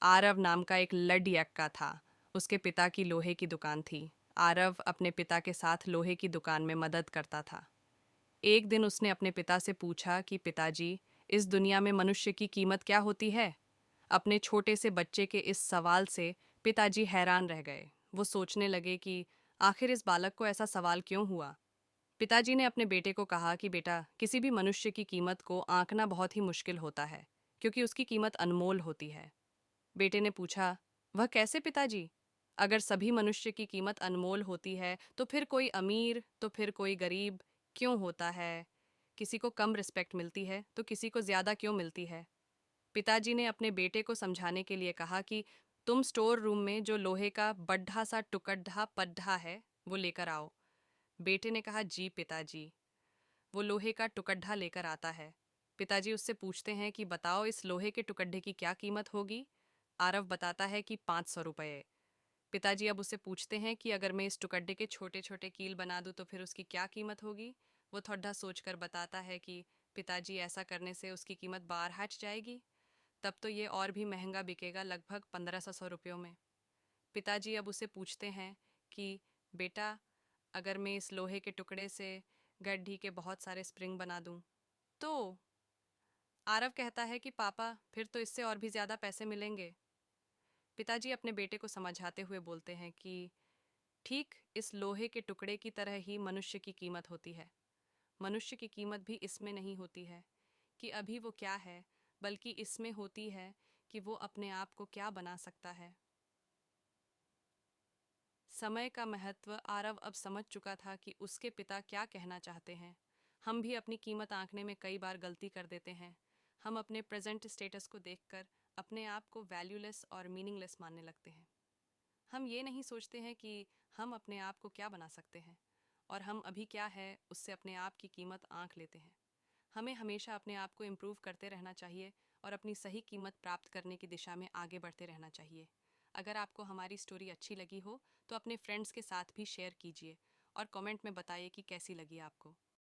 आरव नाम का एक लड़यक्का था। उसके पिता की लोहे की दुकान थी। आरव अपने पिता के साथ लोहे की दुकान में मदद करता था। एक दिन उसने अपने पिता से पूछा कि पिताजी, इस दुनिया में मनुष्य की कीमत क्या होती है? अपने छोटे से बच्चे के इस सवाल से पिताजी हैरान रह गए। वो सोचने लगे कि आखिर इस बालक को ऐसा सवाल क्यों हुआ। पिताजी ने अपने बेटे को कहा कि बेटा, किसी भी मनुष्य की कीमत को आंकना बहुत ही मुश्किल होता है, क्योंकि उसकी कीमत अनमोल होती है। बेटे ने पूछा, वह कैसे पिताजी? अगर सभी मनुष्य की कीमत अनमोल होती है तो फिर कोई अमीर तो फिर कोई गरीब क्यों होता है? किसी को कम रिस्पेक्ट मिलती है तो किसी को ज्यादा क्यों मिलती है? पिताजी ने अपने बेटे को समझाने के लिए कहा कि तुम स्टोर रूम में जो लोहे का बड्ढा सा टुकड़ा पड्ढा है वो लेकर आओ। बेटे ने कहा, जी पिताजी। वो लोहे का टुकड़ा लेकर आता है। पिताजी उससे पूछते हैं कि बताओ, इस लोहे के टुकड़े की क्या कीमत होगी? आरव बताता है कि 500 रुपये। पिताजी अब उससे पूछते हैं कि अगर मैं इस टुकड़े के छोटे छोटे कील बना दूं तो फिर उसकी क्या कीमत होगी? वो थोड़ा सोचकर बताता है कि पिताजी, ऐसा करने से उसकी कीमत बाहर हट जाएगी। तब तो ये और भी महंगा बिकेगा, लगभग 1500 रुपयों में। पिताजी अब उसे पूछते हैं कि बेटा, अगर मैं इस लोहे के टुकड़े से गड्ढी के बहुत सारे स्प्रिंग बना दूं तो? आरव कहता है कि पापा, फिर तो इससे और भी ज्यादा पैसे मिलेंगे। पिताजी अपने बेटे को समझाते हुए बोलते हैं कि ठीक इस लोहे के टुकड़े की तरह ही मनुष्य की कीमत होती है। मनुष्य की कीमत भी इसमें नहीं होती है कि अभी वो क्या है, बल्कि इसमें होती है कि वो अपने आप को क्या बना सकता है। समय का महत्व आरव अब समझ चुका था कि उसके पिता क्या कहना चाहते हैं। हम भी अपनी कीमत आंकने में कई बार गलती कर देते हैं। हम अपने प्रेजेंट स्टेटस को देखकर अपने आप को वैल्यूलेस और मीनिंगलेस मानने लगते हैं। हम ये नहीं सोचते हैं कि हम अपने आप को क्या बना सकते हैं, और हम अभी क्या है उससे अपने आप की कीमत आंक लेते हैं। हमें हमेशा अपने आप को इम्प्रूव करते रहना चाहिए और अपनी सही कीमत प्राप्त करने की दिशा में आगे बढ़ते रहना चाहिए। अगर आपको हमारी स्टोरी अच्छी लगी हो तो अपने फ्रेंड्स के साथ भी शेयर कीजिए और कमेंट में बताइए कि कैसी लगी आपको।